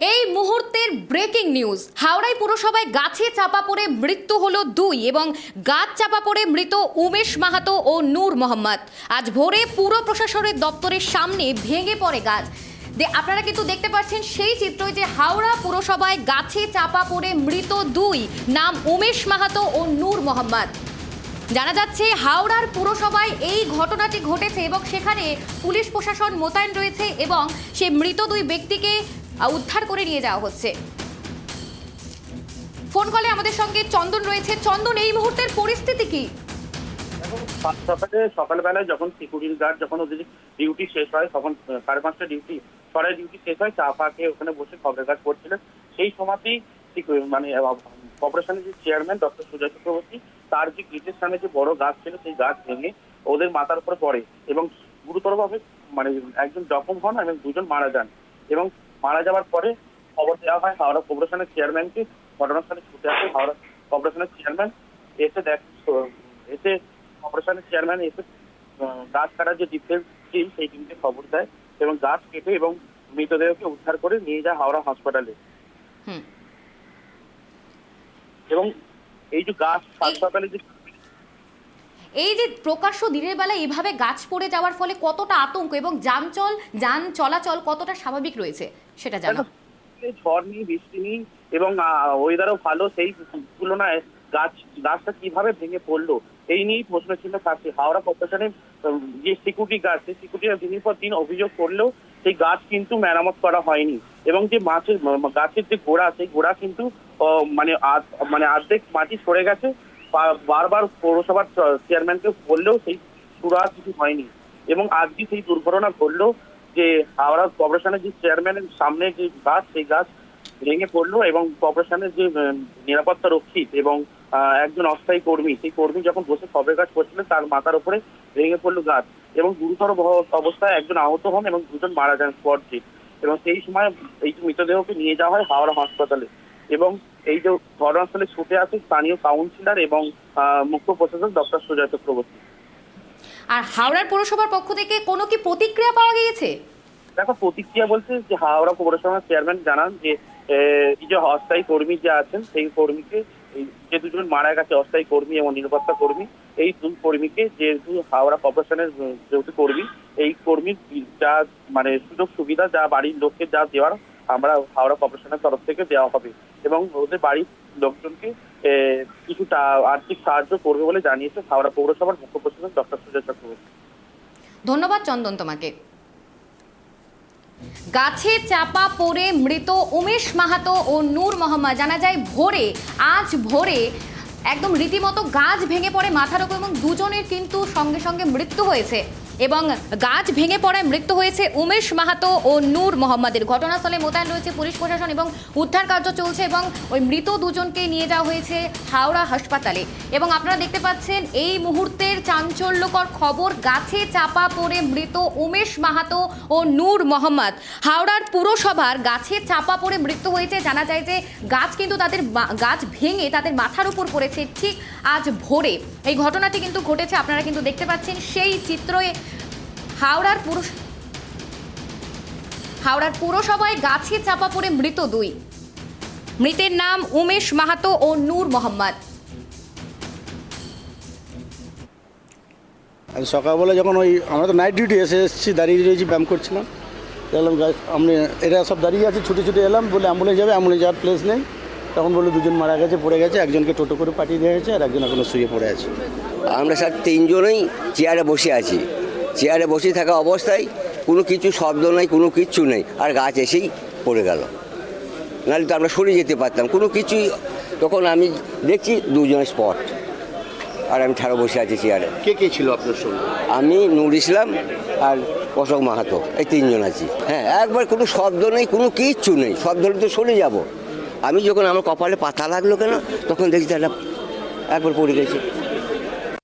এই মুহূর্তের breaking news, হাওড়ায় পুরসভায় গাছে চাপা পড়ে মৃত্যু হলো 2 এবং গাছ চাপা পড়ে মৃত উমেশ মাহাতো ও নূর মোহাম্মদ। আজ ভোরে পুর প্রশাসনের দপ্তরের সামনে ভেঙে পড়ে গাছ। আপনারা কিন্তু দেখতে পাচ্ছেন সেই চিত্র যে হাওড়া পুরসভায় গাছে চাপা পড়ে মৃত 2, নাম উমেশ মাহাতো ও নূর মোহাম্মদ। জানা যাচ্ছে হাওড়ার পুরসভায় এই ঘটনাটি ঘটেছে এবং সেখানে পুলিশ প্রশাসন মোতায়েন রয়েছে এবং সেই মৃত 2 ব্যক্তিকে উদ্ধার করে নিয়ে যাওয়া হচ্ছে। ফোন কলে আমাদের সঙ্গে চন্দন রয়েছে। চন্দন, এই মুহূর্তের পরিস্থিতি কি? সকালবেলায় যখন সিকিউরিটি গার্ড যখন ওদের ডিউটি শেষ হয়, তখন 5:30টা ডিউটি শেষ হয়, চা পা খেয়ে ওখানে বসে খবরের কাজ করছিলেন। সেই সময়তেই মানে কর্পোরেশনের যে চেয়ারম্যান ডক্টর সুজয় চক্রবর্তী, তার যে গেটের সামনে যে বড় গাছ ছিল সেই গাছ ভেঙে ওদের মাথার উপরে পড়ে এবং গুরুতরভাবে মানে একজন জখম হন এবং 2জন মারা যান। এবং মারা যাওয়ার পরে খবর দেওয়া হয় হাওড়া কর্পোরেশনের চেয়ারম্যানকে। ঘটনাস্থলে ছুটে আসে হাওড়া কর্পোরেশনের চেয়ারম্যান, এসে কর্পোরেশনের চেয়ারম্যান এসে গাছ কাটার যে ডিফেন্স টিম সেই টিমকে খবর দেয় এবং গাছ কেটে এবং মৃতদেহকে উদ্ধার করে নিয়ে যায় হাওড়া হাসপাতালে। এবং এই যে গাছ হাসপাতালে যে এই যে প্রকাশ্য দিনের বেলা এইভাবে গাছ পড়ে যাওয়ার ফলে কতটা আতঙ্ক এবং যান চলাচল কতটা স্বাভাবিক রয়েছে সেটা জানো? ঝড় নেই, বৃষ্টি নেই এবং ওয়েদারও ভালো, সেই তুলনায় গাছটা কিভাবে ভেঙে পড়লো এই নিয়েই প্রশ্ন চিহ্ন থাকছে। হাওড়া কর্পোরেশনের যে সিকিউরিটি গার্ড, সেই সিকিউরিটি দিনের পর দিন অভিযোগ করলেও সেই গাছ কিন্তু মেরামত করা হয়নি এবং যে গাছের যে গোড়া, সেই গোড়া কিন্তু মানে অর্ধেক মাটি সরে গেছে। বারবার পৌরসভার চেয়ারম্যানকে বললেও সেই সুরাহা কিছু হয়নি এবং আজকে সেই দুর্ঘটনা ঘটলো যে হাওড়া কর্পোরেশনের যে চেয়ারম্যানের সামনে যে গাছ, সেই গাছ ভেঙে পড়লো এবং কর্পোরেশনের যে নিরাপত্তা রক্ষী এবং একজন অস্থায়ী কর্মী, সেই কর্মী যখন বসে খবরের কাজ করছিলেন তার মাথার উপরে ভেঙে পড়লো গাছ এবং গুরুতর অবস্থায় একজন আহত হন এবং 2জন মারা যান স্পটে। এবং সেই সময় এই মৃতদেহকে নিয়ে যাওয়া হয় হাওড়া হাসপাতালে এবং এই যে ঘটনাস্থলে ছুটে আসে স্থানীয় কাউন্সিলর এবং মুখ্য প্রশাসক ডক্টর সুজয় চক্রবর্তী। আর হাওড়ার পৌরসভার পক্ষ থেকে কোনো কি প্রতিক্রিয়া পাওয়া গিয়েছে? দেখো, প্রতিক্রিয়া বলতে যে হাওড়া পৌরসভার চেয়ারম্যান জানান যে এই যে অস্থায়ী কর্মী যে আছেন সেই কর্মীকে, যে 2জন মারা গেছে অস্থায়ী কর্মী এবং নিরাপত্তা কর্মী, এই 2 কর্মীকে যেহেতু হাওড়া কর্পোরেশনের যেহেতু কর্মী, এই কর্মীর যা মানে সুযোগ সুবিধা যা বাড়ির লোককে যা দেওয়ার আমরা হাওড়া কর্পোরেশনের তরফ থেকে দেওয়া হবে এবং ওদের বাড়ির লোকজনকে কিছুটা আর্থিক সাহায্য করবে বলে জানিয়েছে হাওড়া পৌরসভার মুখ্য প্রশাসক ডক্টর সুজয় চক্রবর্তী। ধন্যবাদ চন্দন তোমাকে। গাছে চাপা পড়ে মৃত উমেশ মাহাতো ও নূর মোহাম্মদ। জানা যায় আজ ভোরে একদম রীতিমতো গাছ ভেঙে পড়ে মাথার উপর এবং 2জনের কিন্তু সঙ্গে সঙ্গে মৃত্যু হয়েছে এবং গাছ ভেঙে পড়ায় মৃত্যু হয়েছে উমেশ মাহাতো ও নূর মোহাম্মদের। ঘটনাস্থলে মোতায়েন রয়েছে পুলিশ প্রশাসন এবং উদ্ধার কার্য চলছে এবং ওই মৃত 2জনকে নিয়ে যাওয়া হয়েছে হাওড়া হাসপাতালে। এবং আপনারা দেখতে পাচ্ছেন এই মুহূর্তের চাঞ্চল্যকর খবর, গাছে চাপা পড়ে মৃত উমেশ মাহাতো ও নূর মোহাম্মদ। হাওড়ার পুরসভার গাছে চাপা পড়ে মৃত্যু হয়েছে। জানা যায় যে গাছ কিন্তু গাছ ভেঙে তাদের মাথার উপর পড়েছে ঠিক আজ ভোরে। এই ঘটনাটি কিন্তু ঘটেছে, আপনারা কিন্তু দেখতে পাচ্ছেন সেই চিত্রে। হাওড়ার পুরসভায় গাছে চাপা পড়ে মৃত 2, মৃতের নাম উমেশ মাহাতো ও নূর মোহাম্মদ। আজ সকালবেলা যখন আমরা তো নাইট ডিউটি এসেছি, দাঁড়িয়ে রয়েছি, ব্যায়াম করছিলাম, দেখলাম গাছ এরা সব দাঁড়িয়ে আছে, ছুটে এলাম, বলে অ্যাম্বুলেন্স যাওয়ার প্লেস নেই। তখন বললো 2জন মারা গেছে, পড়ে গেছে, একজনকে টোটো করে পাঠিয়ে দেওয়া হয়েছে আর একজন এখনো শুয়ে পড়ে আছে। আমরা স্যার 3জনই চেয়ারে বসে আছি, চেয়ারে বসে থাকা অবস্থায় কোনো কিছু শব্দ নেই, কোনো কিচ্ছু নেই, আর গাছ এসেই পড়ে গেল, নাহলে তো আমরা সরে যেতে পারতাম, কোনো কিছুই। তখন আমি দেখছি 2জনের স্পট আর আমি ঠাড়ো বসে আছি চেয়ারে। কে ছিল আপনার সঙ্গে? আমি নূর ইসলাম আর অশোক মাহাতো, এই 3জন আছি। হ্যাঁ, একবার কোনো শব্দ নেই, কোনো কিচ্ছু নেই, শব্দ হলে তো সরে যাব। আমি যখন আমার কপালে পাতা লাগলো কেন, তখন দেখছি একবার পড়ে গেছে।